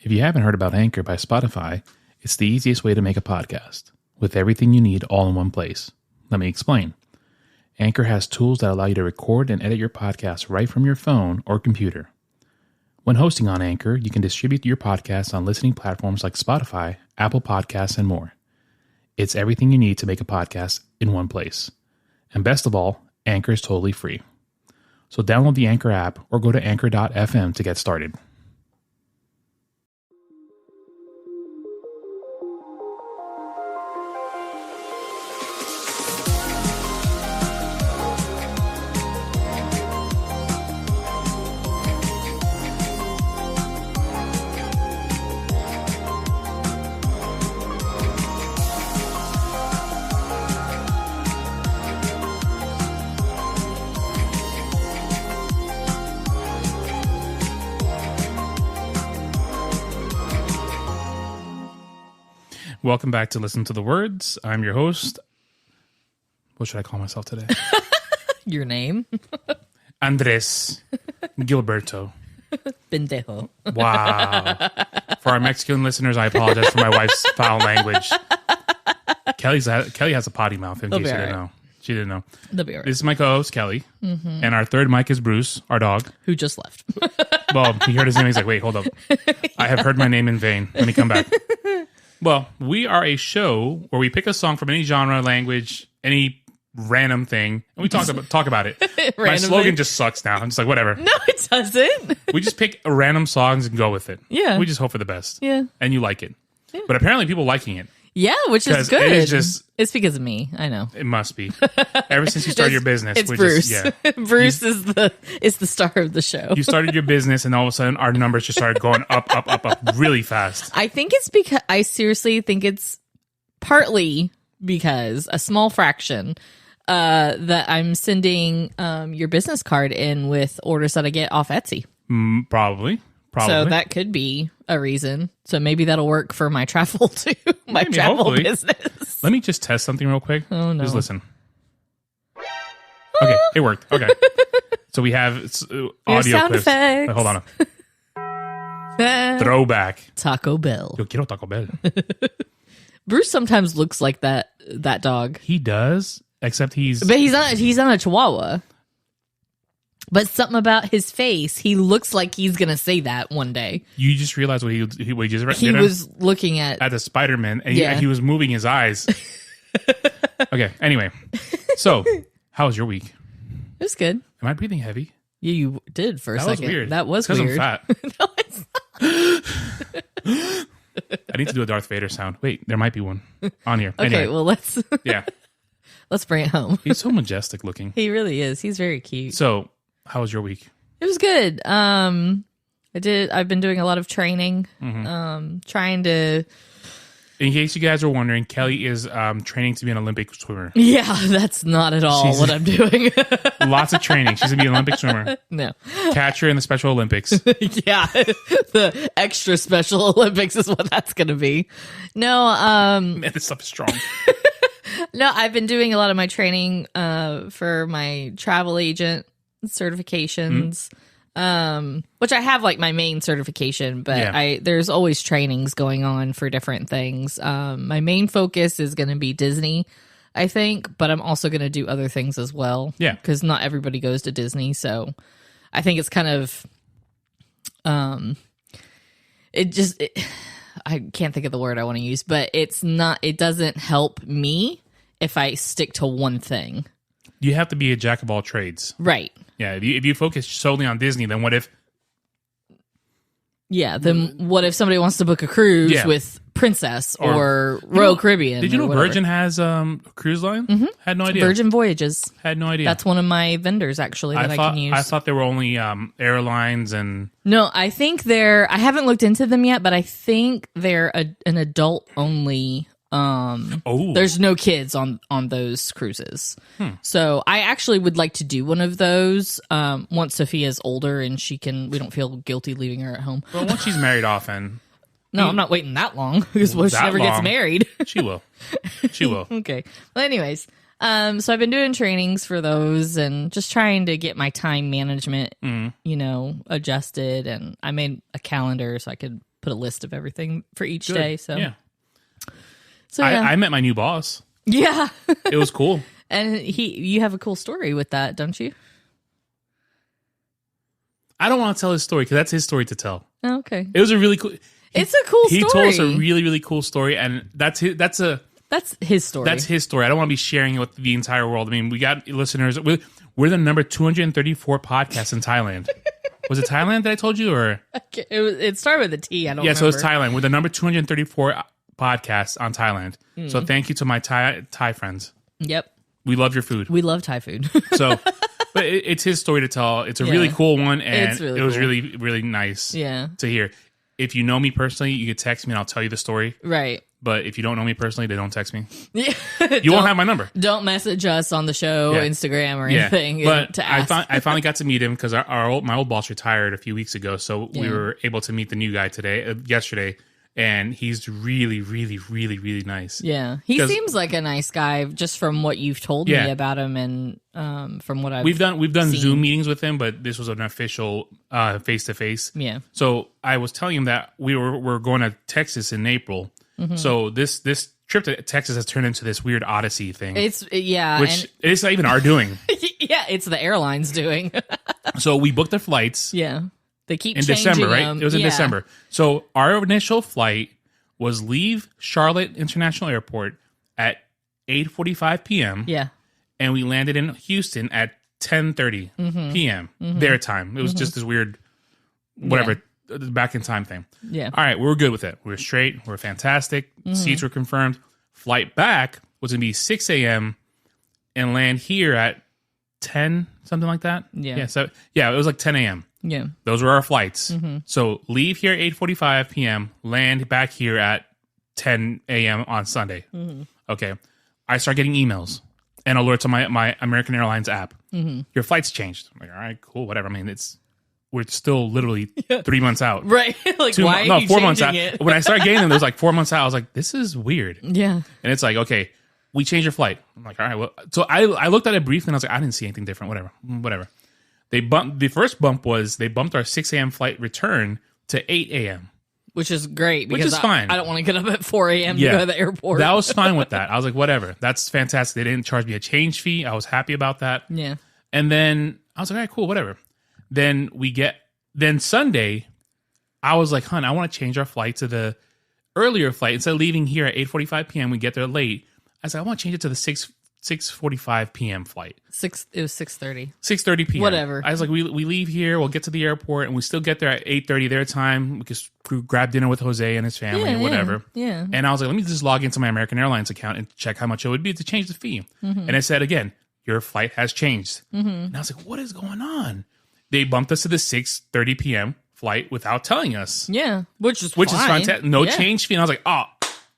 If you haven't heard about Anchor by Spotify, it's the easiest way to make a podcast, with everything you need all in one place. Let me explain. Anchor has tools that allow you to record and edit your podcast right from your phone or computer. When hosting on Anchor, you can distribute your podcast on listening platforms like Spotify, Apple Podcasts, and more. It's everything you need to make a podcast in one place. And best of all, Anchor is totally free. So download the Anchor app or go to Anchor.fm to get started. Welcome back to Listen to the Words. I'm your host. What should I call myself today? Your name? Andres Gilberto. Pendejo. Wow. For our Mexican listeners, I apologize for my wife's foul language. Kelly has a potty mouth, in case you didn't know. She didn't know. They'll be all right. This is my co-host, Kelly. Mm-hmm. And our third mic is Bruce, our dog. Who just left. Well, he heard his name. He's like, wait, hold up. I have heard my name in vain. Let me come back. Well, we are a show where we pick a song from any genre, language, any random thing, and we talk about it. My slogan just sucks now. I'm just like, whatever. No, it doesn't. We just pick random songs and go with it. Yeah. We just hope for the best. Yeah. And you like it. Yeah. But apparently people liking it. Yeah, which is good. It is just, it's because of me. I know. It must be. Ever since you started your business. It's Bruce. Bruce is the star of the show. You started your business and all of a sudden our numbers just started going up really fast. I think it's because, I seriously think it's partly because a small fraction that I'm sending your business card in with orders that I get off Etsy. Probably. So that could be a reason. So maybe that'll work for my travel too. Travel business. Let me just test something real quick. Oh no. Just listen. Okay, it worked. Okay. So we have audio sound clips. effects. Wait, hold on. Throwback. Taco Bell. Yo quiero Taco Bell. Bruce sometimes looks like that dog. He does, except But he's not a Chihuahua. But something about his face, he looks like he's gonna say that one day. You just realized what he just He was looking at the Spider-Man, and he was moving his eyes. Okay. Anyway, so how was your week? It was good. Am I breathing heavy? Yeah, you did for a second. That was weird. That was weird. weird. Because I'm fat. No, it's I need to do a Darth Vader sound. Wait, there might be one on here. Okay, anyway. well let's bring it home. He's so majestic looking. He really is. He's very cute. So, how was your week? It was good. I've been doing a lot of training. Trying to. In case you guys are wondering, Kelly is training to be an Olympic swimmer. Yeah, that's not at all what I'm doing. Lots of training. She's gonna be an Olympic swimmer. No. Catch her in the Special Olympics. Yeah, the extra Special Olympics is what that's gonna be. No, Man, this stuff is strong. No, I've been doing a lot of my training for my travel agent certifications, which I have like my main certification, but there's always trainings going on for different things. My main focus is going to be Disney, I think, but I'm also going to do other things as well. Yeah. Because not everybody goes to Disney. So I think it's kind of, I can't think of the word I want to use, but it doesn't help me if I stick to one thing. You have to be a jack of all trades. Right. Yeah, if you focus solely on Disney, then what if... Yeah, then what if somebody wants to book a cruise with Princess or Royal Caribbean? Did you know Virgin has a cruise line? Mm-hmm. Had no idea. Virgin Voyages. Had no idea. That's one of my vendors, actually, that I can use. I thought there were only airlines and... No, I think I haven't looked into them yet, but I think they're an adult-only... There's no kids on those cruises. So I actually would like to do one of those once Sophia's older and we don't feel guilty leaving her at home. Well, once she's married off and... No, I'm not waiting that long because she never gets married. She will. She will. Okay. Well, anyways, so I've been doing trainings for those and just trying to get my time management, adjusted. And I made a calendar so I could put a list of everything for each day. So yeah. So yeah. I met my new boss. Yeah. It was cool. And you have a cool story with that, don't you? I don't want to tell his story because that's his story to tell. Oh, okay. It was a really cool. It's a cool story. He told us a really, really cool story, and that's his story. That's his story. I don't want to be sharing it with the entire world. I mean, we got listeners. We're the number 234 podcast in Thailand. Was it Thailand that I told you, or it started with a T? I don't. Yeah, remember. So it's Thailand. We're the number 234 podcast on Thailand. So thank you to my Thai friends. Yep. We love your food. We love Thai food. So, but it's his story to tell. It's a really cool one, and really it was cool. really, really nice. To hear. If you know me personally, you could text me and I'll tell you the story. Right. But if you don't know me personally, then don't text me. Yeah. You won't have my number. Don't message us on the show, Instagram, or anything. But to ask. I finally got to meet him because my old boss retired a few weeks ago, so we were able to meet the new guy yesterday. And he's really, really, really, really nice. Yeah, he seems like a nice guy, just from what you've told me about him, and from what we've done seen. Zoom meetings with him, but this was an official face to face. Yeah. So I was telling him that we're going to Texas in April. Mm-hmm. So this trip to Texas has turned into this weird Odyssey thing. Which it's not even our doing. Yeah, it's the airline's doing. So we booked the flights. Yeah. They keep in changing December, right? them. It was in December. So our initial flight was leave Charlotte International Airport at 8:45 p.m. Yeah. And we landed in Houston at 10:30 p.m. Their time. It was just this weird, back in time thing. Yeah. All right, we were good with it. We were straight. We were fantastic. Seats were confirmed. Flight back was going to be 6 a.m. and land here at 10, something like that. Yeah. Yeah. So it was like 10 a.m. Yeah. Those were our flights. So leave here at 8:45 p.m., land back here at 10 a.m. on Sunday. Okay. I start getting emails and alerts on my American Airlines app. Your flight's changed. I'm like, all right, cool, whatever. I mean, we're still literally 3 months out. Right. Like, why are you 4 months out. it? When I started getting them, it was like 4 months out. I was like, this is weird. Yeah. And it's like, okay, we changed your flight. I'm like, all right, well. So I looked at it briefly and I was like, I didn't see anything different. Whatever. The first bump was they bumped our 6 a.m. flight return to 8 a.m. Which is great because fine. I don't want to get up at 4 a.m. to go to the airport. That was fine with that. I was like, whatever. That's fantastic. They didn't charge me a change fee. I was happy about that. Yeah. And then I was like, all right, cool, whatever. Then Sunday, I was like, I want to change our flight to the earlier flight. Instead of leaving here at 8:45 p.m., we get there late. I said, I want to change it to the 6:45 p.m. flight. It was 6:30. 6:30 p.m. Whatever. I was like, we leave here, we'll get to the airport, and we still get there at 8:30 their time. We just grab dinner with Jose and his family and whatever. Yeah. And I was like, let me just log into my American Airlines account and check how much it would be to change the fee. And it said again, your flight has changed. And I was like, what is going on? They bumped us to the 6:30 p.m. flight without telling us. Yeah, which is fantastic. No change fee. And I was like,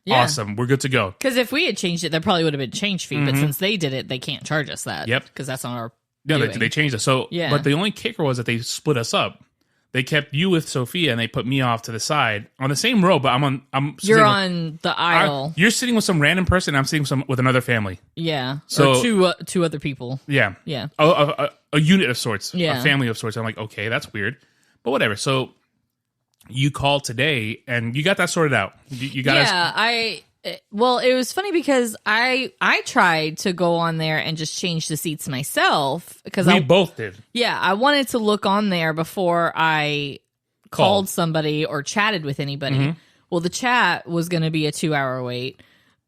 awesome. We're good to go. Because if we had changed it, there probably would have been change fee. But since they did it, they can't charge us that. Yep. Because that's on our. No, they changed it. So, but the only kicker was that they split us up. They kept you with Sophia and they put me off to the side on the same row, but you're on the aisle. You're sitting with some random person. And I'm sitting with another family. Yeah. So or two other people. Yeah. Yeah. A unit of sorts. Yeah. A family of sorts. I'm like, okay, that's weird, but whatever. So you called today and you got that sorted out. You got Well, it was funny because I tried to go on there and just change the seats myself because we both did. Yeah, I wanted to look on there before I called somebody or chatted with anybody. Well, the chat was going to be a 2-hour wait,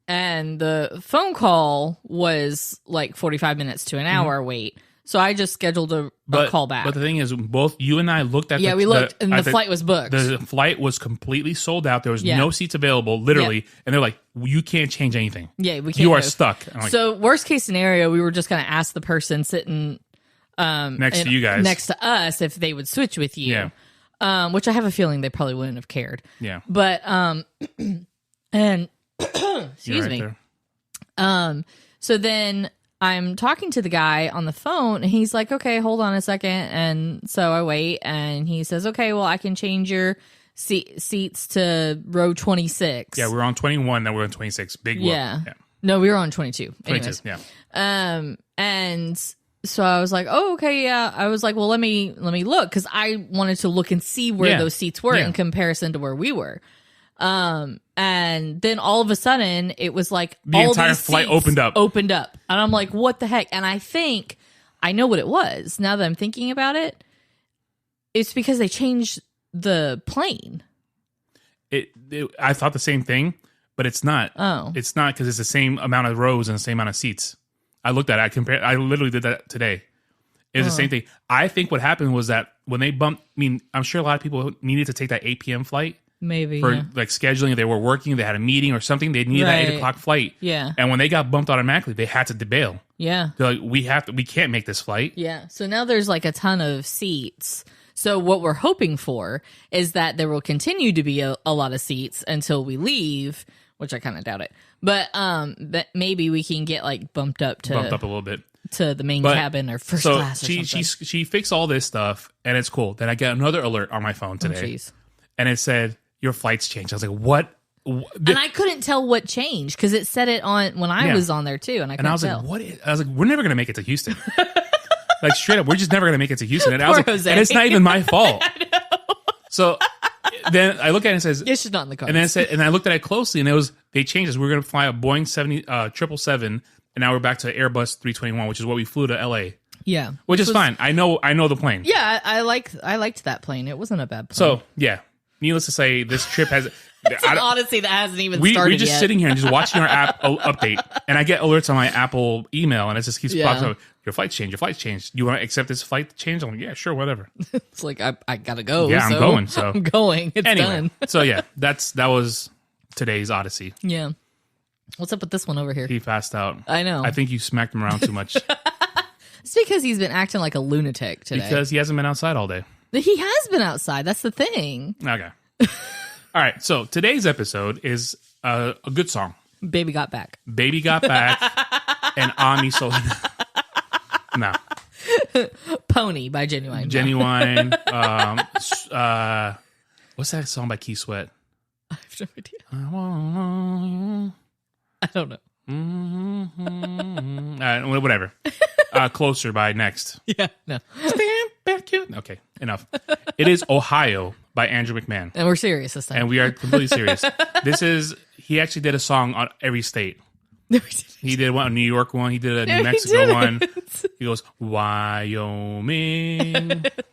and the phone call was like 45 minutes to an hour wait. So I just scheduled a call back. But the thing is, both you and I looked at we looked, and the flight was booked. The flight was completely sold out. There was no seats available, literally. And they're like, you can't change anything. Yeah, we can't. You are stuck. Like, so worst case scenario, we were just going to ask the person sitting next to you guys, next to us, if they would switch with you. Yeah. Which I have a feeling they probably wouldn't have cared. Yeah. But and excuse me. So then I'm talking to the guy on the phone, and he's like, okay, hold on a second. And so I wait, and he says, okay, well, I can change your seats to row 26. Yeah, we're on 21, now we're on 26. Big whoop. Yeah. No, we were on 22. 22, yeah. And so I was like, oh, okay, yeah. I was like, well, let me look, because I wanted to look and see where those seats were in comparison to where we were. And then all of a sudden, it was like the all entire these flight seats opened up, and I'm like, what the heck? And I think I know what it was. Now that I'm thinking about it, it's because they changed the plane. I thought the same thing, but it's not. Oh, it's not, because it's the same amount of rows and the same amount of seats. I looked at it. I literally did that today. It's the same thing. I think what happened was that when they bumped, I mean, I'm sure a lot of people needed to take that 8 p.m. flight. Maybe. For like scheduling. They were working, they had a meeting or something. They needed that 8 o'clock flight. Yeah. And when they got bumped automatically, they had to bail. Yeah. They're like, we can't make this flight. Yeah. So now there's like a ton of seats. So what we're hoping for is that there will continue to be a lot of seats until we leave, which I kind of doubt it. But maybe we can get like bumped up a little bit to the main cabin or first class or something. She fixed all this stuff and it's cool. Then I get another alert on my phone today. And it said, your flight's changed. I was like, what? And I couldn't tell what changed because it said it on when I was on there too, and I was like, what? I was like, we're never gonna make it to Houston. Like straight up, we're just never gonna make it to Houston. And I was like, Jose. and it's not even my fault. So then I look at it and it says, it's just not in the cards. And then it said, and I looked at it closely, and they changed us. We were gonna fly a Boeing 777, and now we're back to Airbus 321, which is what we flew to LA. Yeah, which is fine. I know the plane. Yeah, I liked that plane. It wasn't a bad plane. So yeah. Needless to say, this trip has... It's an odyssey that hasn't even started We're just yet. sitting here and just watching our app update, and I get alerts on my Apple email, and it just keeps popping up. Your flight's changed. You want to accept this flight change? I'm like, yeah, sure, whatever. It's like, I gotta go. Yeah, I'm going. So I'm going. It's done. So yeah, that was today's odyssey. Yeah. What's up with this one over here? He passed out. I know. I think you smacked him around too much. It's because he's been acting like a lunatic today. Because he hasn't been outside all day. He has been outside. That's the thing. Okay. All right. So today's episode is a good song. Baby Got Back. Baby Got Back and Ami So. No. Pony by Genuine. Genuine. What's that song by Key Sweat? I have no idea. I don't know. Whatever. Closer by Next. Yeah, no. Okay, enough. It is Ohio by Andrew McMahon. And we're serious this time. And we are completely serious. He actually did a song on every state. He did one, a New York one. He did a New Mexico one. He goes, Wyoming.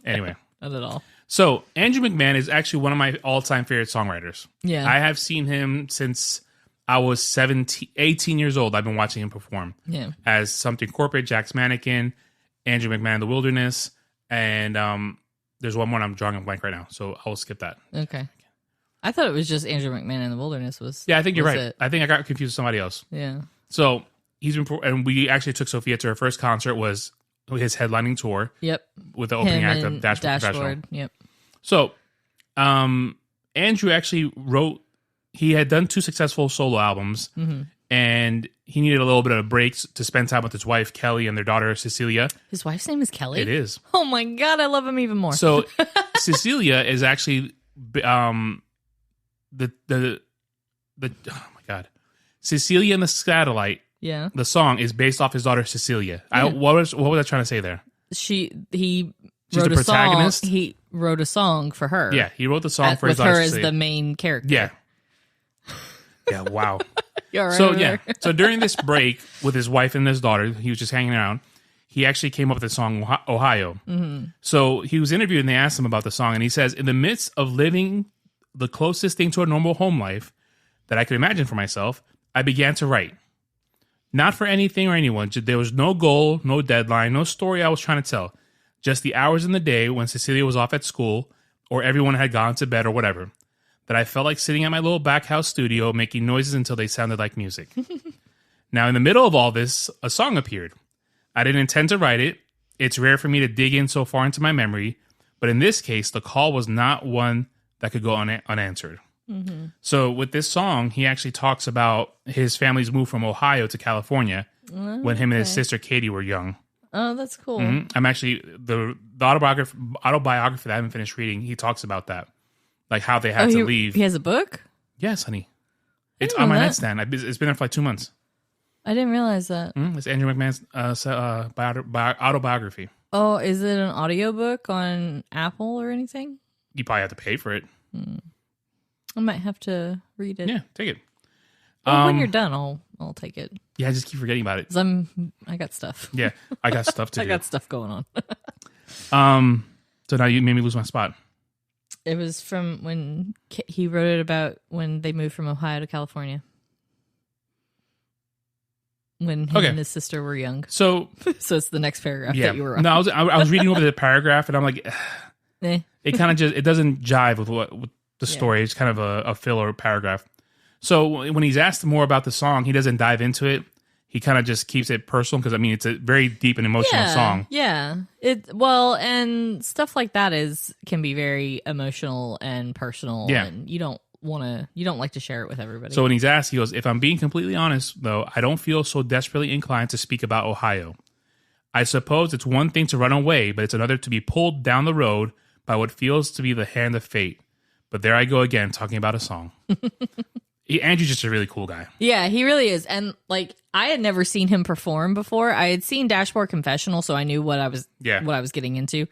Anyway. Not at all. So, Andrew McMahon is actually one of my all-time favorite songwriters. Yeah. I have seen him since I was 18 years old. I've been watching him perform. Yeah. As Something Corporate, Jack's Mannequin, Andrew McMahon, The Wilderness, and there's one more I'm drawing a blank right now, so I'll skip that. Okay. I thought it was just Andrew McMahon in The Wilderness was. Yeah, I think you're right. It. I think I got confused with somebody else. Yeah. So he's been, and we actually took Sophia to her first concert, was his headlining tour. Yep. With the opening act of Dashboard Professional. Yep. So, Andrew actually wrote. He had done 2 successful solo albums, and he needed a little bit of a break to spend time with his wife Kelly and their daughter Cecilia. His wife's name is Kelly? It is. Oh my god, I love him even more. So Cecilia is actually the oh my god, Cecilia and the Satellite. Yeah. The song is based off his daughter Cecilia. What was I trying to say there? He She's wrote the protagonist. A song. He wrote a song for her. Yeah, he wrote the song for his daughter with her as Cecilia. the main character. Yeah. Yeah, wow. Right so yeah, so during this break with his wife and his daughter, he was just hanging around. He actually came up with the song Ohio. So he was interviewed and they asked him about the song, and he says, "In the midst of living the closest thing to a normal home life that I could imagine for myself, I began to write. Not for anything or anyone. There was no goal, no deadline, no story I was trying to tell. Just the hours in the day when Cecilia was off at school or everyone had gone to bed or whatever. That I felt like sitting at my little back house studio making noises until they sounded like music. Now, in the middle of all this, a song appeared. I didn't intend to write it. It's rare for me to dig in so far into my memory. But in this case, the call was not one that could go unanswered." So with this song, he actually talks about his family's move from Ohio to California when him and his sister Katie were young. Oh, that's cool. I'm actually, the autobiography that I haven't finished reading, he talks about that. Like how they had to leave. He has a book? Yes, honey. It's on my nightstand. It's been there for like 2 months. I didn't realize that. It's Andrew McMahon's autobiography. Oh, is it an audiobook on Apple or anything? You probably have to pay for it. I might have to read it. Yeah, take it. Well, when you're done, I'll take it. Yeah, I just keep forgetting about it. 'Cause I got stuff. Yeah, I got stuff to do. I got stuff going on. So now you made me lose my spot. It was from when he wrote it about when they moved from Ohio to California. When him and his sister were young. So it's the next paragraph that you were on. No, I was reading over the paragraph and I'm like, it kind of it doesn't jive with the story. It's kind of a filler paragraph. So when he's asked more about the song, he doesn't dive into it. He kind of just keeps it personal because, I mean, it's a very deep and emotional song. Yeah. And stuff like that can be very emotional and personal. Yeah. And you don't like to share it with everybody. So when he's asked, he goes, if I'm being completely honest, though, I don't feel so desperately inclined to speak about Ohio. I suppose it's one thing to run away, but it's another to be pulled down the road by what feels to be the hand of fate. But there I go again, talking about a song. Andrew's just a really cool guy. Yeah, he really is. And like, I had never seen him perform before. I had seen Dashboard Confessional, so I knew what I was getting into.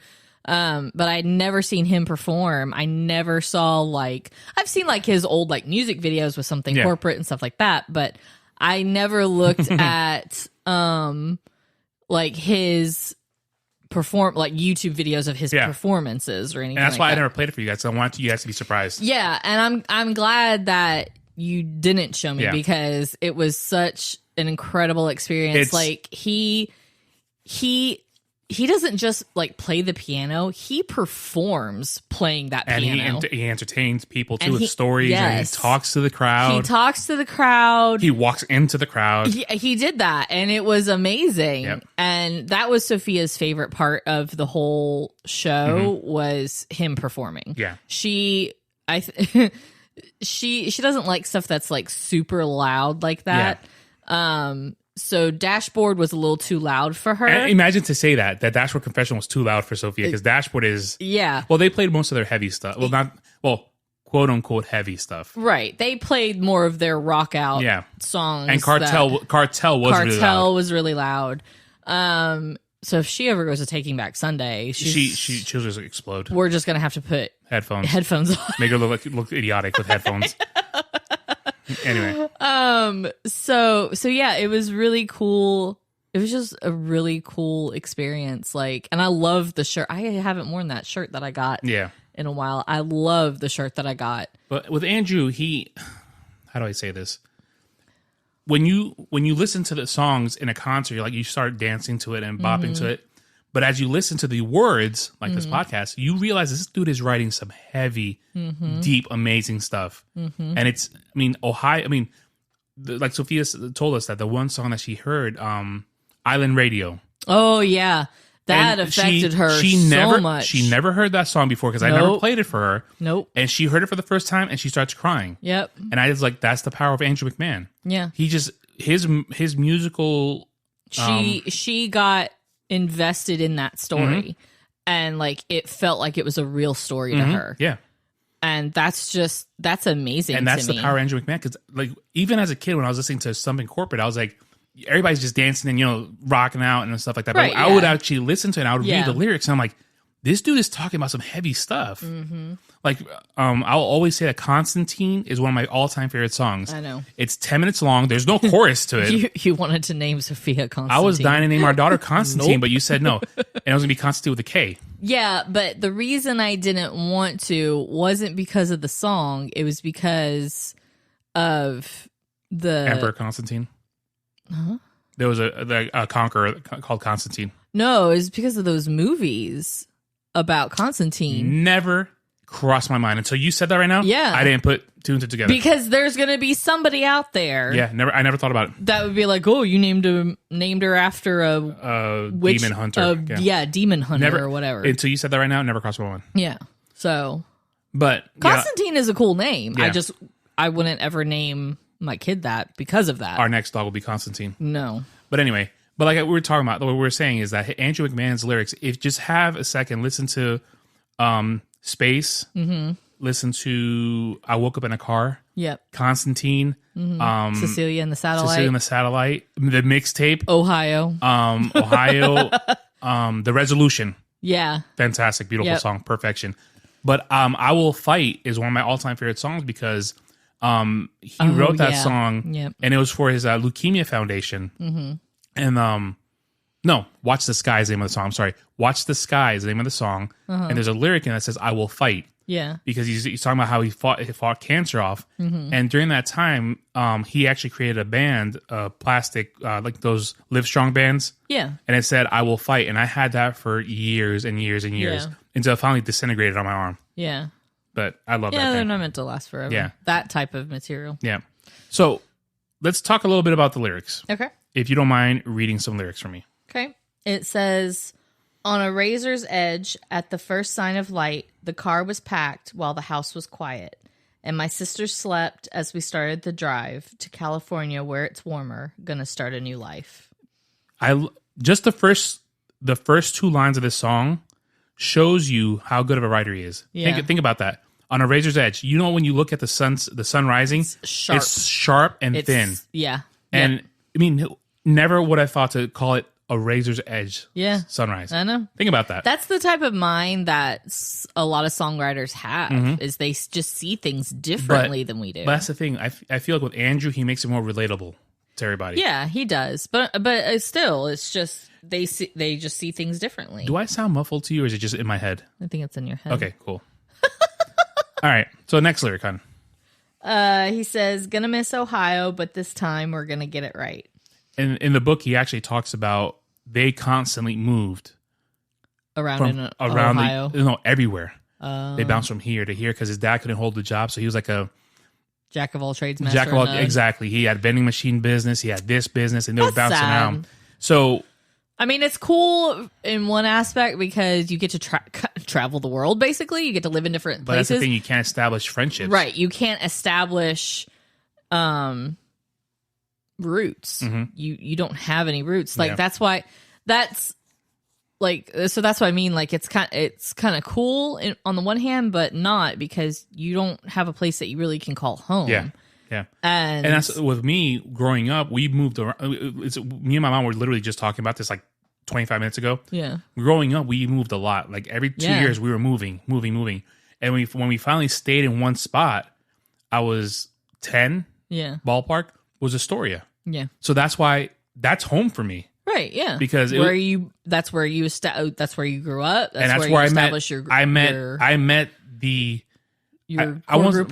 But I'd never seen him perform. I never saw I've seen his old music videos with something corporate and stuff like that, but I never looked at his YouTube videos of his performances or anything. And that's why I never played it for you guys. I want you guys to be surprised. Yeah, and I'm glad that you didn't show me because it was such an incredible experience. He doesn't just play the piano; he performs playing that piano, and he entertains people too with stories. And he talks to the crowd. He walks into the crowd. He did that, and it was amazing. Yep. And that was Sophia's favorite part of the whole show was him performing. Yeah, she doesn't like stuff that's super loud like that. Yeah. So Dashboard was a little too loud for her. And imagine to say that Dashboard Confession was too loud for Sophia because Dashboard is Well, they played most of their heavy stuff. Quote unquote heavy stuff. Right. They played more of their rock out songs. And Cartel was really loud. So if she ever goes to Taking Back Sunday, she'll just explode. We're just gonna have to put headphones on. Make her look idiotic with headphones. Anyway. So yeah, it was really cool. It was just a really cool experience. And I love the shirt. I haven't worn that shirt that I got in a while. I love the shirt that I got. But with Andrew, how do I say this? When you listen to the songs in a concert, you start dancing to it and bopping to it. But as you listen to the words, this podcast, you realize this dude is writing some heavy, deep, amazing stuff. And it's, Ohio, like Sophia told us that the one song that she heard, Island Radio. Oh, yeah. That affected her so much. She never heard that song before because I never played it for her. Nope. And she heard it for the first time and she starts crying. Yep. And I was like, that's the power of Andrew McMahon. Yeah. He just, his musical... She got invested in that story and it felt like it was a real story to her. Yeah. And that's amazing. And that's the power of Andrew McMahon because even as a kid when I was listening to something corporate, I was like, everybody's just dancing and rocking out and stuff like that. But I would actually listen to it and I would read the lyrics and I'm like, this dude is talking about some heavy stuff. I'll always say that Constantine is one of my all-time favorite songs. I know. It's 10 minutes long. There's no chorus to it. You wanted to name Sophia Constantine. I was dying to name our daughter Constantine, but you said no. And it was going to be Constantine with a K. Yeah, but the reason I didn't want to wasn't because of the song. It was because of the... Emperor Constantine. Huh? There was a conqueror called Constantine. No, it was because of those movies about Constantine. Never crossed my mind until you said that right now. Yeah. I didn't put two and two together. Because there's going to be somebody out there. Yeah, I never thought about it. That would be like, oh, you named her after a witch, demon hunter. Demon hunter or whatever. Until you said that right now, it never crossed my mind. Yeah. So. But. Constantine is a cool name. Yeah. I wouldn't ever name my kid that because of that. Our next dog will be Constantine. No. But anyway. But like we were talking about, what we were saying is that Andrew McMahon's lyrics, if just have a second, listen to Space, listen to I Woke Up in a Car. Yep. Constantine. Cecilia and the Satellite. Cecilia and the Satellite. The mixtape. Ohio. Ohio. The Resolution. Yeah. Fantastic. Beautiful song. Perfection. But I Will Fight is one of my all-time favorite songs because he wrote that song and it was for his Leukemia Foundation. Mm-hmm. And no, Watch the Sky is the name of the song. I'm sorry. Watch the Sky is the name of the song. And there's a lyric in it that says, I will fight. Yeah. Because he's talking about how he fought cancer off. Mm-hmm. And during that time, he actually created a band, plastic, like those Live Strong bands. Yeah. And it said, I will fight. And I had that for years and years and years until it finally disintegrated on my arm. Yeah. But I love that Yeah, thing. they're not meant to last forever. Yeah. That type of material. Yeah. So let's talk a little bit about the lyrics. Okay. If you don't mind reading some lyrics for me. Okay. It says, on a razor's edge, at the first sign of light, the car was packed while the house was quiet. And my sister slept as we started the drive to California where it's warmer, gonna start a new life. Just the first 2 lines of this song shows you how good of a writer he is. Yeah. Think about that. On a razor's edge, you know when you look at the sun rising, it's sharp and thin. Yeah. And I mean, never would I thought to call it a razor's edge sunrise. I know. Think about that. That's the type of mind that a lot of songwriters have, is they just see things differently than we do. But that's the thing. I feel like with Andrew, he makes it more relatable to everybody. Yeah, he does. But still, it's just they just see things differently. Do I sound muffled to you, or is it just in my head? I think it's in your head. Okay, cool. All right. So next lyric, hon. He says, gonna miss Ohio, but this time we're gonna get it right. And in the book, he actually talks about they constantly moved around Ohio. Everywhere. They bounced from here to here because his dad couldn't hold the job, so he was like a jack of all trades, master of all. Exactly. He had vending machine business. He had this business, and they were bouncing around. So, I mean, it's cool in one aspect because you get to travel the world. Basically, you get to live in different places. But that's the thing; you can't establish friendships, right? You can't establish roots. Mm-hmm. You don't have any roots. Like that's why that's what I mean. Like it's kind of cool on the one hand, but not because you don't have a place that you really can call home. Yeah. And that's with me growing up. We moved around. Me and my mom were literally just talking about this like 25 minutes ago. Yeah. Growing up, we moved a lot. Like every 2 years, we were moving. And when we finally stayed in one spot, I was 10. Yeah. Ballpark was Astoria. Yeah. So that's why that's home for me. Right. Yeah. Because that's where you grew up. That's where I met your group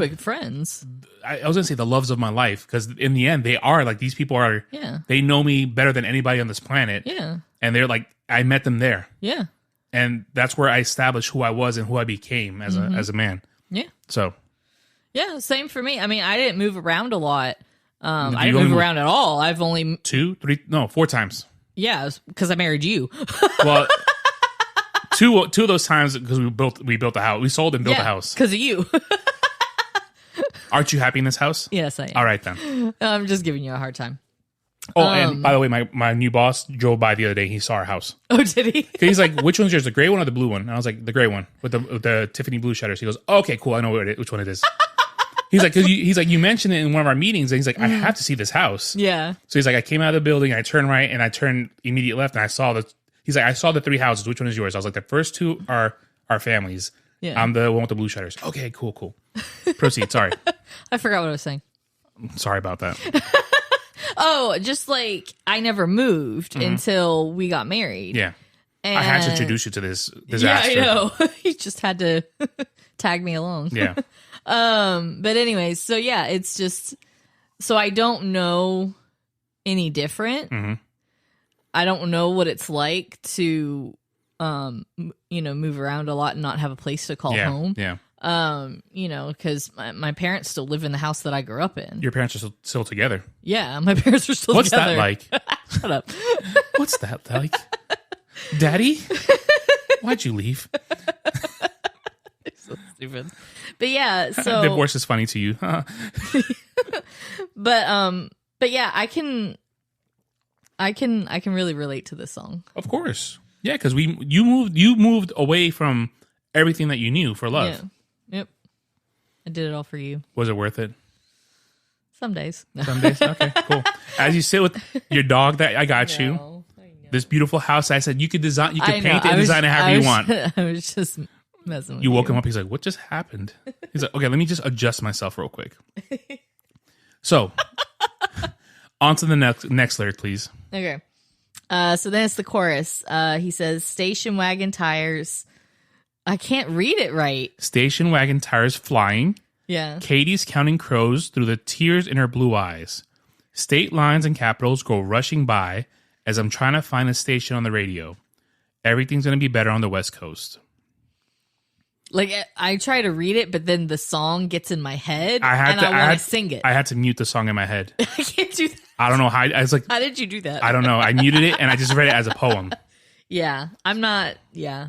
of friends. I was gonna say the loves of my life, because in the end they are like, these people are. Yeah. They know me better than anybody on this planet. Yeah. And they're like, I met them there. Yeah. And that's where I established who I was and who I became as a man. Yeah. So. Yeah. Same for me. I mean, I didn't move around a lot. I didn't move around at all. I've only 4 times. Yeah, because I married you. Well, two of those times because we built a house. We sold and built a house because of you. Aren't you happy in this house? Yes, I am. All right then. I'm just giving you a hard time. Oh, and by the way, my new boss drove by the other day. He saw our house. Oh, did he? He's like, "Which one's yours? The gray one or the blue one?" And I was like, "The gray one with the Tiffany blue shutters." He goes, "Okay, cool. I know which one it is." He's like, you mentioned it in one of our meetings, and he's like, I have to see this house. Yeah. So he's like, I came out of the building, I turned right, and I turned immediate left, and I saw he's like, I saw the 3 houses. Which one is yours? I was like, the first 2 are our families. Yeah. I'm the one with the blue shutters. Okay, cool. Proceed. Sorry. I forgot what I was saying. Sorry about that. Oh, just like I never moved until we got married. Yeah. And I had to introduce you to this disaster. Yeah, I know. You just had to tag me along. Yeah. But anyways, so yeah, it's just, so I don't know any different. Mm-hmm. I don't know what it's like to, move around a lot and not have a place to call home. Yeah. Because my parents still live in the house that I grew up in. Your parents are still together. Yeah, my parents are still together. What's that like? Shut up. What's that like? Daddy? Why'd you leave? So stupid. But yeah, so divorce is funny to you. Huh? But yeah, I can really relate to this song. Of course. Yeah, because you moved away from everything that you knew for love. Yeah. Yep. I did it all for you. Was it worth it? Some days. No. Some days? Okay, cool. As you sit with your dog that I got you, this beautiful house, I said you could design, you could paint it and design it however you want. I was just messing with you. Woke him up, he's like, what just happened? He's like, okay, let me just adjust myself real quick. So, on to the next lyric, please. Okay. So then it's the chorus. He says, station wagon tires. I can't read it right. Station wagon tires flying. Yeah. Katie's counting crows through the tears in her blue eyes. State lines and capitals go rushing by as I'm trying to find a station on the radio. Everything's going to be better on the West Coast. Like, I try to read it, but then the song gets in my head, I want to sing it. I had to mute the song in my head. I can't do that. I don't know how. I was like, how did you do that? I don't know. I muted it, and I just read it as a poem. Yeah. I'm not, yeah.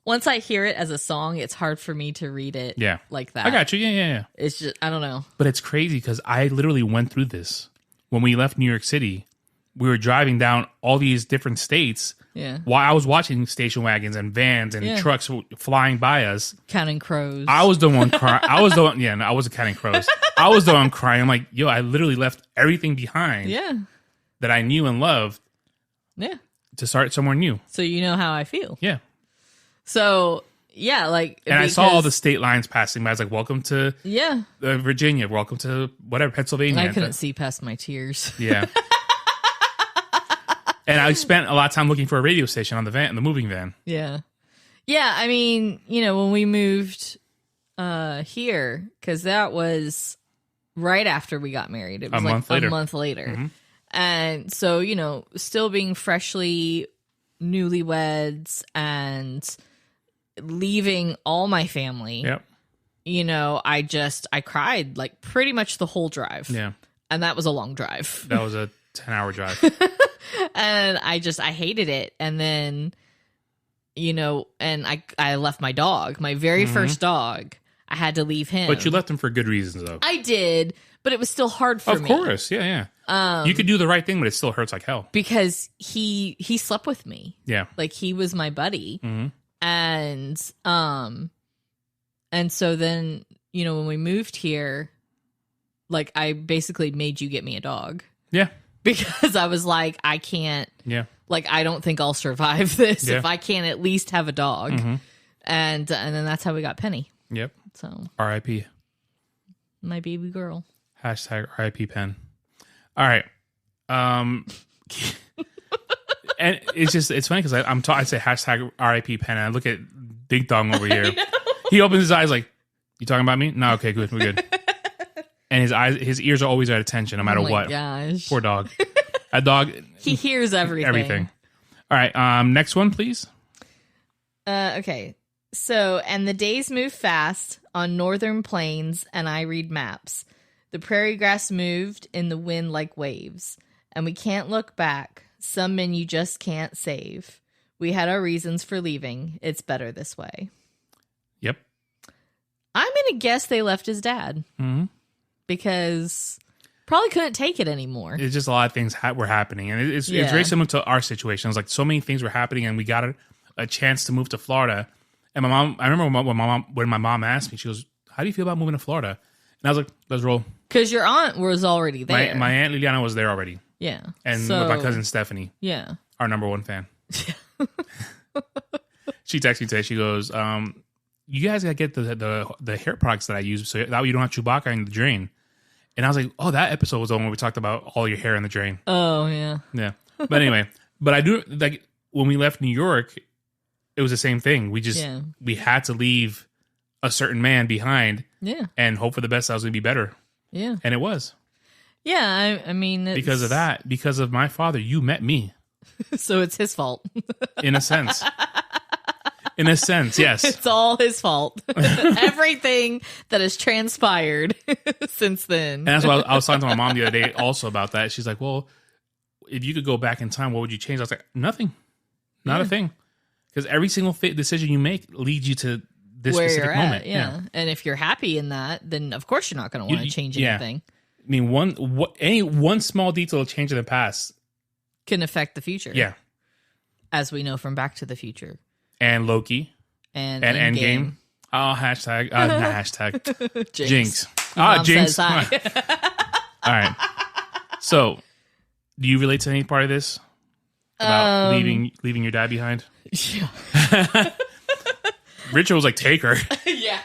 Once I hear it as a song, it's hard for me to read it like that. I got you. Yeah. It's just, I don't know. But it's crazy because I literally went through this. When we left New York City, we were driving down all these different states. Yeah. While I was watching station wagons and vans and trucks flying by us. Counting crows. I was the one crying. I wasn't counting crows. I was the one crying. I'm like, yo, I literally left everything behind. Yeah. That I knew and loved. Yeah. To start somewhere new. So you know how I feel. Yeah. So, yeah, like... And I saw all the state lines passing by. I was like, welcome to Virginia. Welcome to whatever, Pennsylvania. I couldn't see past my tears. Yeah. And I spent a lot of time looking for a radio station on the moving van. Yeah. Yeah, I mean, when we moved here, because that was right after we got married. It was a month later. Mm-hmm. And so, still being freshly newlyweds and leaving all my family. Yep. I cried like pretty much the whole drive. Yeah. And that was a long drive. That was a 10-hour drive. And I hated it. And then, and I left my dog, my very first dog. I had to leave him. But you left him for good reasons, though. I did, but it was still hard for me. Of course, yeah. You could do the right thing, but it still hurts like hell. Because he slept with me. Yeah. Like, he was my buddy. Mm-hmm. And so then, when we moved here, like, I basically made you get me a dog. Yeah. Because I was like, I can't. Yeah. Like, I don't think I'll survive this if I can't at least have a dog. Mm-hmm. And then that's how we got Penny. Yep. So. R.I.P. My baby girl. Hashtag R.I.P. Pen. All right. And it's funny because I say hashtag R.I.P. Pen, and I look at Big Dong over here. He opens his eyes like, you talking about me? No, okay, good, we're good. And his ears are always at attention, no matter what. Gosh. Poor dog. A dog. He hears everything. Everything. All right. Next one, please. Okay. So, and the days move fast on northern plains, and I read maps. The prairie grass moved in the wind like waves, and we can't look back. Some men you just can't save. We had our reasons for leaving. It's better this way. Yep. I'm going to guess they left his dad. Mm-hmm. Because probably couldn't take it anymore. It's just a lot of things were happening. And it's very similar to our situation. It's like so many things were happening, and we got a chance to move to Florida. And I remember when my mom asked me, she goes, how do you feel about moving to Florida? And I was like, let's roll. Because your aunt was already there. My aunt Liliana was there already. Yeah. And with my cousin Stephanie. Yeah. Our number one fan. She texted me today. She goes, you guys got to get the hair products that I use so that way you don't have Chewbacca in the drain. And I was like, oh, that episode was the one where we talked about all your hair in the drain. Oh, yeah. Yeah. But anyway, I do, like, when we left New York, it was the same thing. We had to leave a certain man behind. Yeah. And hope for the best that was going to be better. Yeah. And it was. Yeah, I mean... Because of that, because of my father, you met me. So it's his fault. In a sense. In a sense, yes. It's all his fault. Everything that has transpired since then. And that's why I was talking to my mom the other day also about that. She's like, well, if you could go back in time, what would you change? I was like, nothing. Not a thing. Because every single decision you make leads you to this where specific you're moment. At, yeah. And if you're happy in that, then of course you're not going to want to change anything. I mean, one small detail change in the past can affect the future. Yeah. As we know from Back to the Future. And Loki. And Endgame. Oh, hashtag. Not hashtag. Jinx. Jinx. Jinx. All right. So, do you relate to any part of this? About leaving your dad behind? Yeah. Richard was like, take her. Yeah.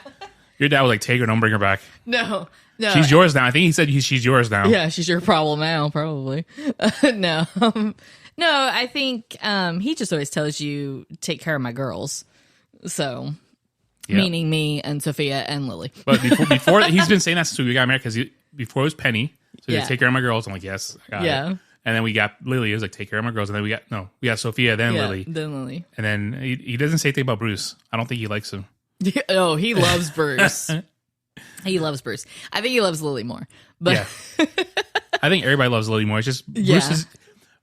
Your dad was like, take her, don't bring her back. No. She's yours now. I think he said she's yours now. Yeah, she's your problem now, probably. No. No, I think he just always tells you, take care of my girls. So, meaning me and Sophia and Lily. But before he's been saying that since we got married, because before it was Penny. So he take care of my girls. I'm like, yes, I got it. And then we got Lily. It was like, take care of my girls. And then we got Sophia, then Lily. Then Lily. And then he doesn't say anything about Bruce. I don't think he likes him. Oh, he loves Bruce. He loves Bruce. I think he loves Lily more. But yeah. I think everybody loves Lily more. It's just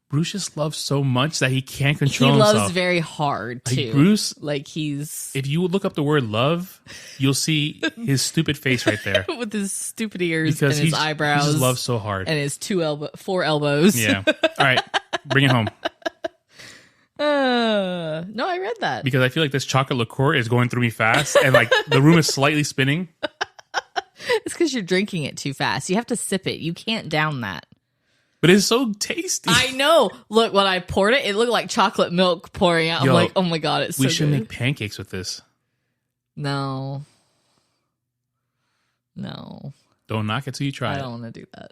Bruce just loves so much that he can't control himself. He loves very hard too. Like Bruce, he's. If you look up the word love, you'll see his stupid face right there with his stupid ears and his eyebrows. He just loves so hard and his 4 elbows. Yeah. All right, bring it home. No, I read that because I feel like this chocolate liqueur is going through me fast, and like the room is slightly spinning. It's because you're drinking it too fast. You have to sip it. You can't down that. But it's so tasty. I know. Look, when I poured it, it looked like chocolate milk pouring out. I'm like, oh my God, it's so good. We should make pancakes with this. No. Don't knock it till you try it. I don't want to do that.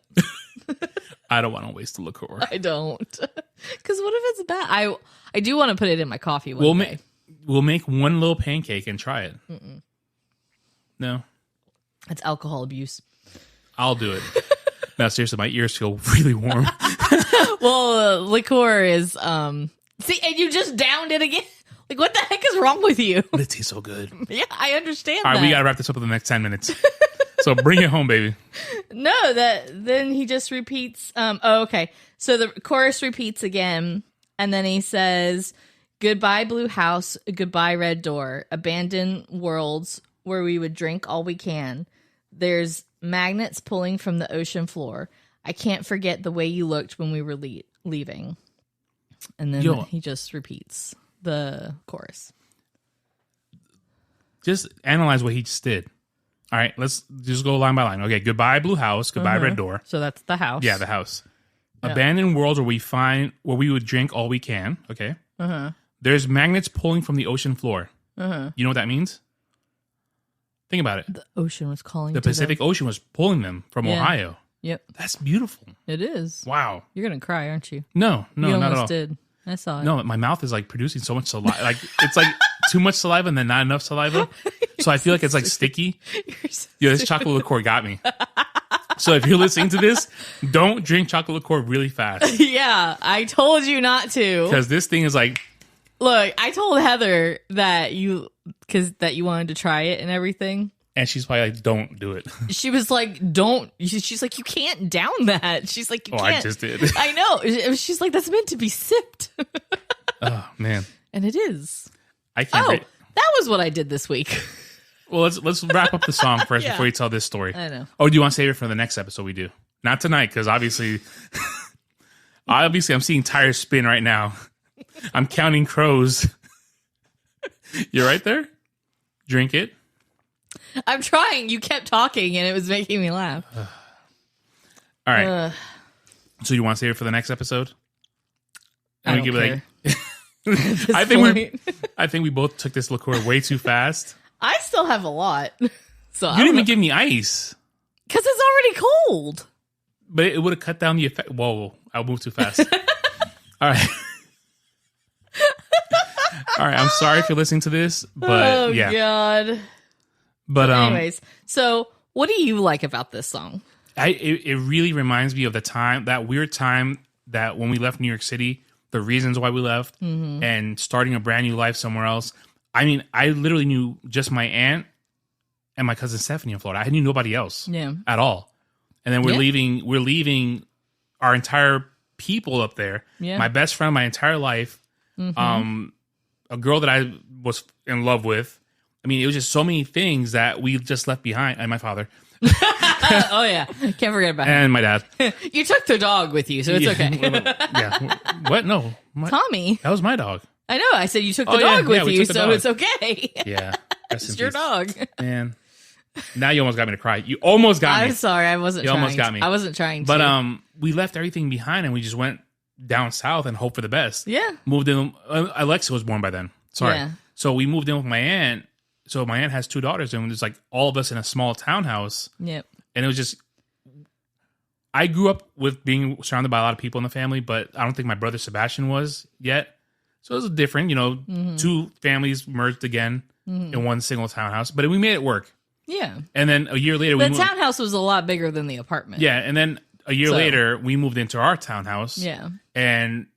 I don't want to waste the liqueur. I don't. Because what if it's bad? I do want to put it in my coffee one day. We'll make one little pancake and try it. Mm-mm. No. It's alcohol abuse. I'll do it. No, seriously, my ears feel really warm. Well, liqueur is, see, and you just downed it again. Like, what the heck is wrong with you? But it tastes so good. Yeah, I understand All right, we got to wrap this up in the next 10 minutes. So bring it home, baby. No, then he just repeats, okay. So the chorus repeats again, and then he says, goodbye, blue house, goodbye, red door, abandoned worlds where we would drink all we can. There's magnets pulling from the ocean floor. I can't forget the way you looked when we were leaving. And then he just repeats the chorus. Just analyze what he just did. All right, let's just go line by line. Okay, goodbye, blue house. Goodbye, red door. So that's the house. Yeah, the house. Yeah. Abandoned worlds where we would drink all we can. Okay. There's magnets pulling from the ocean floor. You know what that means? Think about it. The ocean was calling. The Pacific Ocean was pulling them from Ohio. Yep. That's beautiful. It is. Wow. You're going to cry, aren't you? No, you not at all. Did. I saw it. No, my mouth is like producing so much saliva. Like it's like too much saliva and then not enough saliva. So I feel like it's like sticky. Yeah, this chocolate liqueur got me. So if you're listening to this, don't drink chocolate liqueur really fast. Yeah, I told you not to. Because this thing is like... Look, I told Heather that you wanted to try it and everything. And she's probably like, don't do it. She was like, don't. She's like, you can't down that. She's like, you can't. I just did. I know. She's like, that's meant to be sipped. Oh, man. And it is. I can't. That was what I did this week. Well, let's wrap up the song first before you tell this story. I know. Oh, do you want to save it for the next episode we do? Not tonight, because obviously I'm seeing tires spin right now. I'm counting crows. You're right there? Drink it. I'm trying. You kept talking, and it was making me laugh. All right. So you want to save it for the next episode? And I don't care. I think we both took this liqueur way too fast. I still have a lot. So you didn't even give me ice. Because it's already cold. But it would have cut down the effect. Whoa, I'll move too fast. All right. All right, I'm sorry if you're listening to this, but yeah. Oh, God. But anyways, so what do you like about this song? It really reminds me of that weird time that when we left New York City, the reasons why we left, and starting a brand new life somewhere else. I mean, I literally knew just my aunt and my cousin Stephanie in Florida. I knew nobody else at all. And then we're leaving our entire people up there. Yeah. My best friend, my entire life, a girl that I was in love with. I mean, it was just so many things that we just left behind. And my father. Oh, yeah. Can't forget about him. And my dad. You took the dog with you, so it's okay. Yeah. What? No. Tommy. That was my dog. I know. I said you took the dog with you, so it's okay. Yeah. It's your dog. Man. Now you almost got me to cry. You almost got me. I'm sorry. I wasn't trying. Almost got me. I wasn't trying to. But we left everything behind and we just went down south and hoped for the best. Yeah. Moved in. Alexa was born by then. Sorry. Yeah. So we moved in with my aunt. So my aunt has 2 daughters and it was like all of us in a small townhouse. Yep. And it was just, I grew up with being surrounded by a lot of people in the family, but I don't think my brother Sebastian was yet. So it was different, 2 families merged again in one single townhouse, but we made it work. Yeah. And then a year later, the townhouse was a lot bigger than the apartment. Yeah. And then a year later, we moved into our townhouse. Yeah. And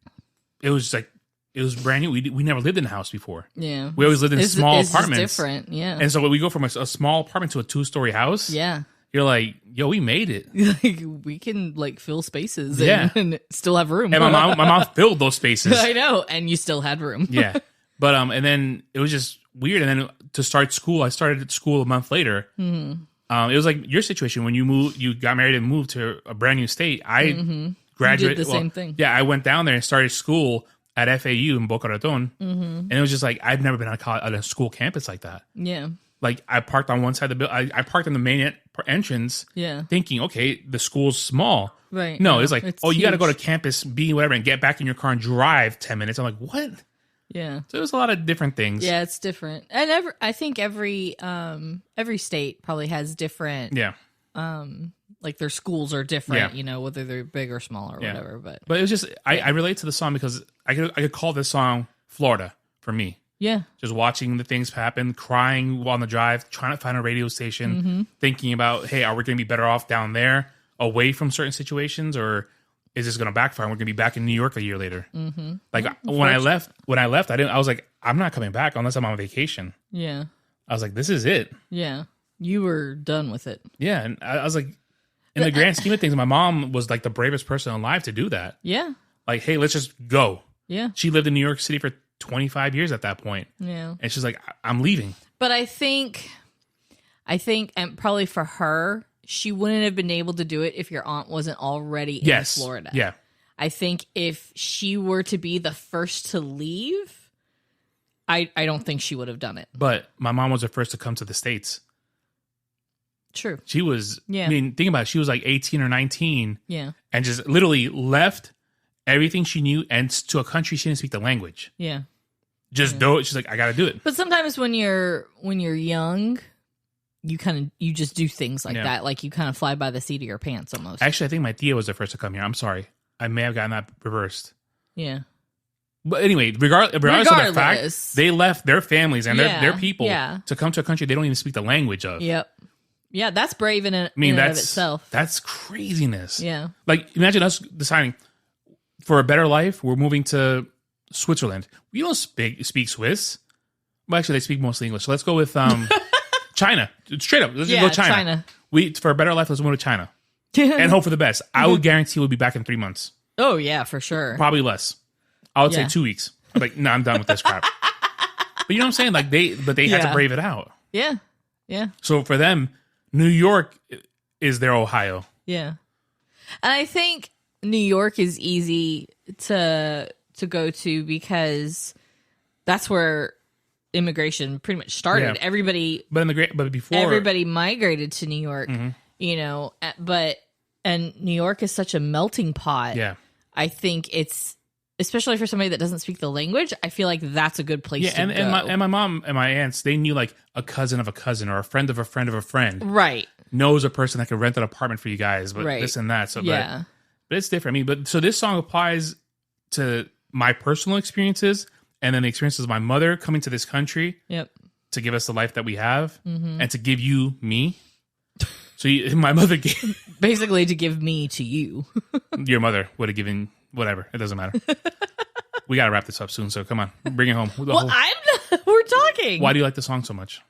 it was like, it was brand new. We never lived in a house before. Yeah. We always lived in small apartments. It's different. Yeah. And so when we go from a small apartment to a 2-story house. Yeah. You're like, yo, we made it. Like we can fill spaces and still have room. And my mom filled those spaces. I know, and you still had room. Yeah. But and then it was just weird. And then to start school, I started school a month later. Mm-hmm. It was like your situation when you got married and moved to a brand new state. I graduated. You did the same thing. Yeah, I went down there and started school at FAU in Boca Raton. Mm-hmm. And it was just like, I've never been on a school campus like that. Yeah. Like I parked on one side of the building. I parked in the main entrance. Yeah. Thinking, okay, the school's small. Right. No, it's like, you huge. got to go to campus, be whatever, and get back in your car and drive 10 minutes. I'm like, what? Yeah. So there's a lot of different things. Yeah, it's different, and I think every state probably has different. Yeah. Like their schools are different. Whether they're big or small or whatever. But it was just I relate to the song because I could call this song Florida for me. Yeah. Just watching the things happen, crying while on the drive, trying to find a radio station, thinking about, hey, are we going to be better off down there, away from certain situations, or is this going to backfire? And we're going to be back in New York a year later. Mm-hmm. Like when I left, I was like, I'm not coming back unless I'm on vacation. Yeah. I was like, this is it. Yeah. You were done with it. Yeah, and I was like, in the grand scheme of things, my mom was like the bravest person alive to do that. Yeah. Like, hey, let's just go. Yeah. She lived in New York City for 25 years at that point. Yeah. And she's like, I'm leaving. But I think, and probably for her, she wouldn't have been able to do it if your aunt wasn't already in Florida. Yeah. I think if she were to be the first to leave, I don't think she would have done it. But my mom was the first to come to the States. True. She was, I mean, think about it. She was like 18 or 19. Yeah. And just literally left everything she knew and to a country she didn't speak the language. Yeah. Just do it. She's like, I got to do it. But sometimes when you're young, you just do things like that. Like you kind of fly by the seat of your pants almost. Actually, I think my tia was the first to come here. I'm sorry. I may have gotten that reversed. Yeah. But anyway, regardless of the fact, they left their families and their people to come to a country they don't even speak the language of. Yep. Yeah, that's brave in and of itself. That's craziness. Yeah. Like, imagine us deciding, for a better life, we're moving to Switzerland. We don't speak Swiss. Well, actually, they speak mostly English. So let's go with China. Straight up. Let's just go China. For a better life, let's move to China. And hope for the best. I would guarantee we'll be back in 3 months. Oh, yeah, for sure. Probably less. I would say 2 weeks. I'm like, no, I'm done with this crap. But you know what I'm saying? Like they had to brave it out. Yeah. Yeah. So for them, New York is their Ohio. Yeah. And I think New York is easy to go to because that's where immigration pretty much started. Yeah. Everybody migrated to New York, and New York is such a melting pot. Yeah. I think it's, especially for somebody that doesn't speak the language, I feel like that's a good place to go. And my mom and my aunts, they knew like a cousin of a cousin or a friend of a friend of a friend. Right. Knows a person that could rent an apartment for you guys, but this and that. So, but it's different. I mean, so this song applies to my personal experiences and then the experiences of my mother coming to this country to give us the life that we have and to give you me. So my mother gave... Basically to give me to you. Your mother would have given... Whatever. It doesn't matter. We got to wrap this up soon, so come on. Bring it home. I'm not... We're talking. Why do you like the song so much?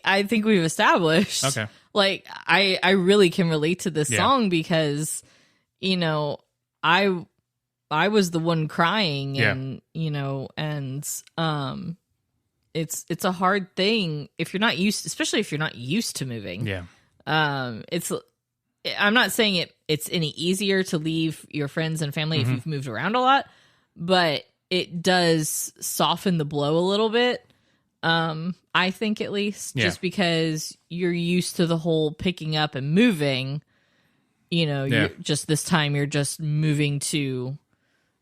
I think we've established. Okay. Like, I really can relate to this song because, I was the one crying and, it's a hard thing if you're not used, especially if you're not used to moving. Yeah. I'm not saying it's any easier to leave your friends and family if you've moved around a lot, but it does soften the blow a little bit I think at least, just because you're used to the whole picking up and moving, you're just this time you're just moving to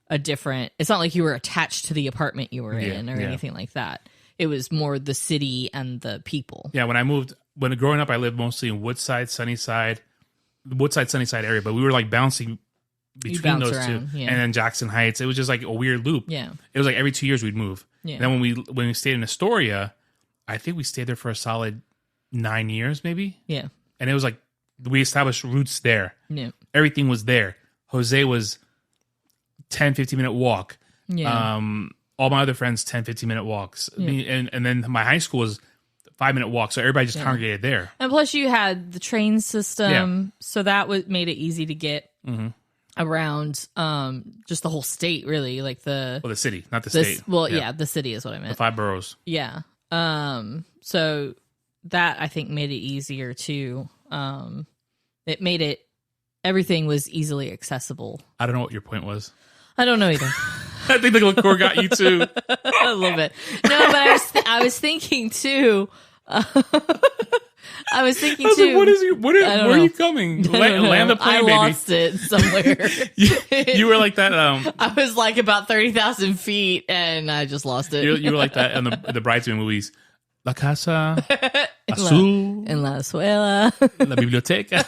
a different, it's not like you were attached to the apartment you were in or anything like that. It was more the city and the people. Yeah, when growing up, I lived mostly in Sunnyside area, but we were like bouncing between those around, two. And then Jackson Heights. It was just like a weird loop. Yeah. It was like every 2 years we'd move. Yeah. And then when we stayed in Astoria, I think we stayed there for a solid 9 years, maybe. Yeah. And it was like, we established roots there. Yeah. Everything was there. Jose was 10, 15-minute walk. Yeah. All my other friends, 10, 15-minute walks. Yeah. And then my high school was 5-minute walk. So everybody just congregated there. And plus you had the train system. So that made it easy to get around just the whole state, really. Like the city, not the state. Well, the city is what I meant. The 5 boroughs. Yeah. So that I think made it easier too. It made it, everything was easily accessible. I don't know what your point was. I don't know either. I think the liqueur got you too. A little bit. No, but I was thinking too. I was thinking too. Like, where are you coming? Land the plane, baby. I lost it somewhere. you were like that. I was like about 30,000 feet, and I just lost it. You were like that in the Bridesmaid movies. La casa azul en la escuela, la biblioteca.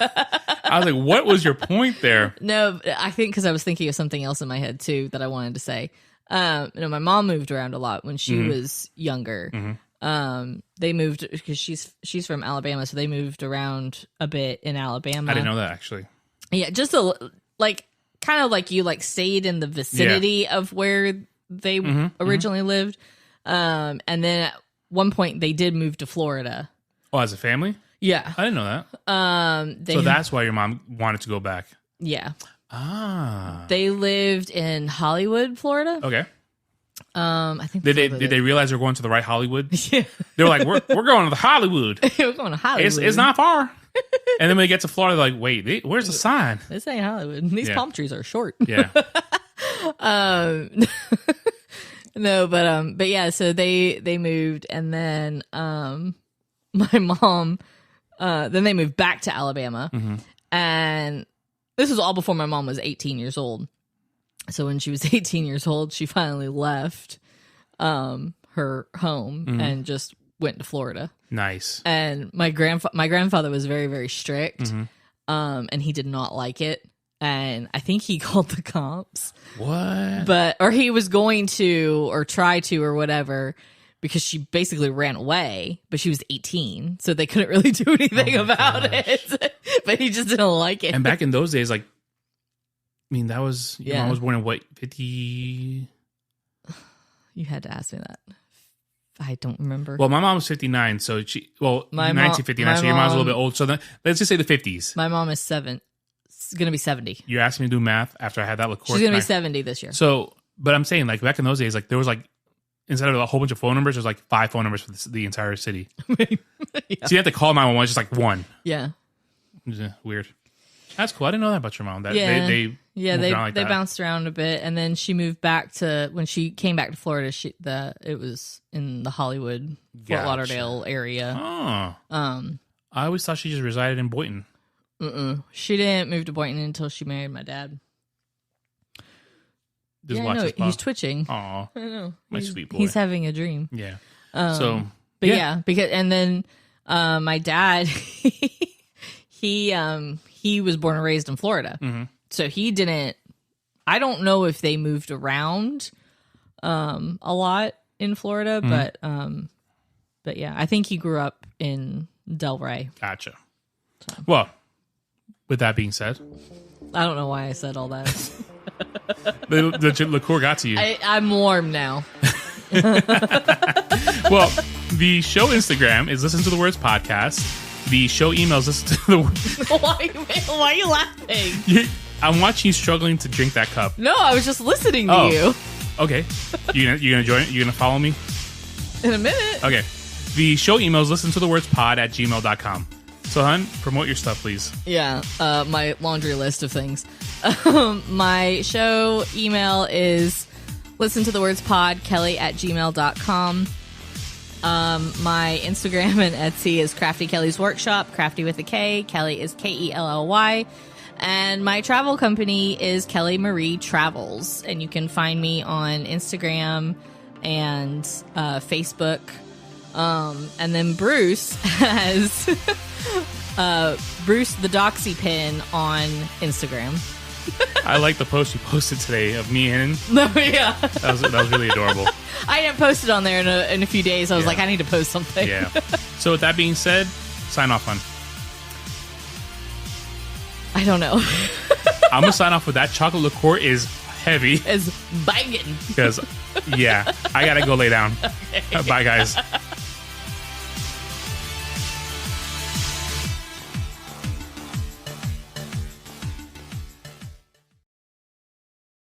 I was like, what was your point there? No, I think because I was thinking of something else in my head too that I wanted to say. My mom moved around a lot when she was younger. They moved because she's from Alabama, so they moved around a bit in Alabama. I didn't know that, actually. Yeah, just kind of like you stayed in the vicinity of where they originally lived, and then at one point they did move to Florida. Oh, as a family? Yeah, I didn't know that. So that's why your mom wanted to go back. Yeah. Ah. They lived in Hollywood, Florida. Okay. I think did they realize they're going to the right Hollywood? Yeah. They were like, we're going to the Hollywood. We're going to Hollywood. It's not far. And then when they get to Florida, they're like, wait, where's the sign? This ain't Hollywood. These palm trees are short. Yeah. No, but yeah, so they moved, and then my mom then they moved back to Alabama. And this was all before my mom was 18 years old. So when she was 18 years old, she finally left her home and just went to Florida. Nice. And my grandfather was very, very strict, and he did not like it. And I think he called the cops. What? Or he was going to, or try to, or whatever, because she basically ran away, but she was 18, so they couldn't really do anything about it. But he just didn't like it. And back in those days, like, I mean, that was, your mom was born in what, 50? You had to ask me that. I don't remember. Well, my mom was 59, so 1959, so your mom's a little bit old. So let's just say the 50s. My mom is going to be 70. You're asking me to do math after I had that liqueur. She's going to be 70 this year. So, but I'm saying, like, back in those days, like, there was, like, instead of a whole bunch of phone numbers, there's, like, 5 phone numbers for the entire city. So you have to call 911, just, like, one. Yeah. Weird. That's cool. I didn't know that about your mom. They bounced around a bit, and then she moved back to, when she came back to Florida, it was in the Hollywood, Fort Lauderdale area. Oh. I always thought she just resided in Boynton. She didn't move to Boynton until she married my dad. Watch this, he's twitching. Aw. I know. My sweet boy. He's having a dream. Yeah. Because then my dad, he was born and raised in Florida. So he didn't, I don't know if they moved around a lot in Florida, but yeah, I think he grew up in Delray. Gotcha. So. Well, with that being said, I don't know why I said all that. the liqueur got to you. I'm warm now. Well, the show Instagram is Listen to the Words Podcast. The show emails Listen to the Words. Why are you laughing? I'm watching you struggling to drink that cup. No, I was just listening to you. Okay. You gonna join? You gonna follow me? In a minute. Okay. The show emails listentothewordspod@gmail.com. So, hun, promote your stuff, please. Yeah, my laundry list of things. My show email is listentothewordspod, Kelly@gmail.com. My Instagram and Etsy is Crafty Kelly's Workshop. Crafty with a K. Kelly is Kelly. And my travel company is Kelly Marie Travels. And you can find me on Instagram and Facebook. And then Bruce has Bruce the Doxy Pin on Instagram. I like the post you posted today of me in. No, yeah. That was really adorable. I didn't post it on there in a few days. I was like, I need to post something. Yeah. So with that being said, sign off on. I don't know. I'm going to sign off with that. Chocolate liqueur is heavy. It's banging. Because, I got to go lay down. Okay. Bye, guys.